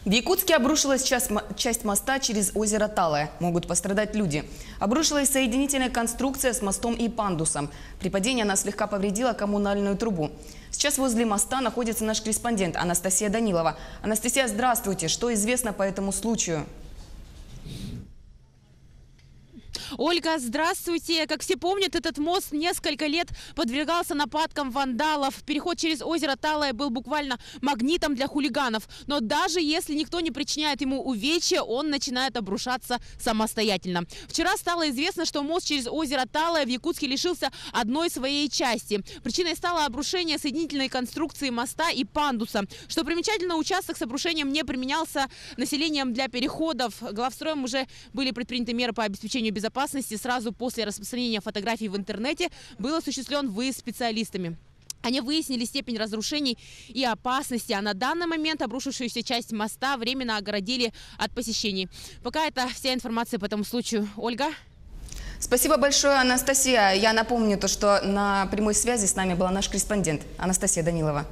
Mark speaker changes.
Speaker 1: В Якутске обрушилась часть моста через озеро Талое. Могут пострадать люди. Обрушилась соединительная конструкция с мостом и пандусом. При падении она слегка повредила коммунальную трубу. Сейчас возле моста находится наш корреспондент Анастасия Данилова. Анастасия, здравствуйте. Что известно по этому случаю?
Speaker 2: Ольга, здравствуйте. Как все помнят, этот мост несколько лет подвергался нападкам вандалов. Переход через озеро Талое был буквально магнитом для хулиганов. Но даже если никто не причиняет ему увечья, он начинает обрушаться самостоятельно. Вчера стало известно, что мост через озеро Талое в Якутске лишился одной своей части. Причиной стало обрушение соединительной конструкции моста и пандуса. Что примечательно, участок с обрушением не применялся населением для переходов. Главстроем уже были предприняты меры по обеспечению безопасности. Сразу после распространения фотографий в интернете был осуществлен выезд специалистами. Они выяснили степень разрушений и опасности, а на данный момент обрушившуюся часть моста временно огородили от посещений. Пока это вся информация по этому случаю. Ольга?
Speaker 1: Спасибо большое, Анастасия. Я напомню, что на прямой связи с нами была наш корреспондент Анастасия Данилова.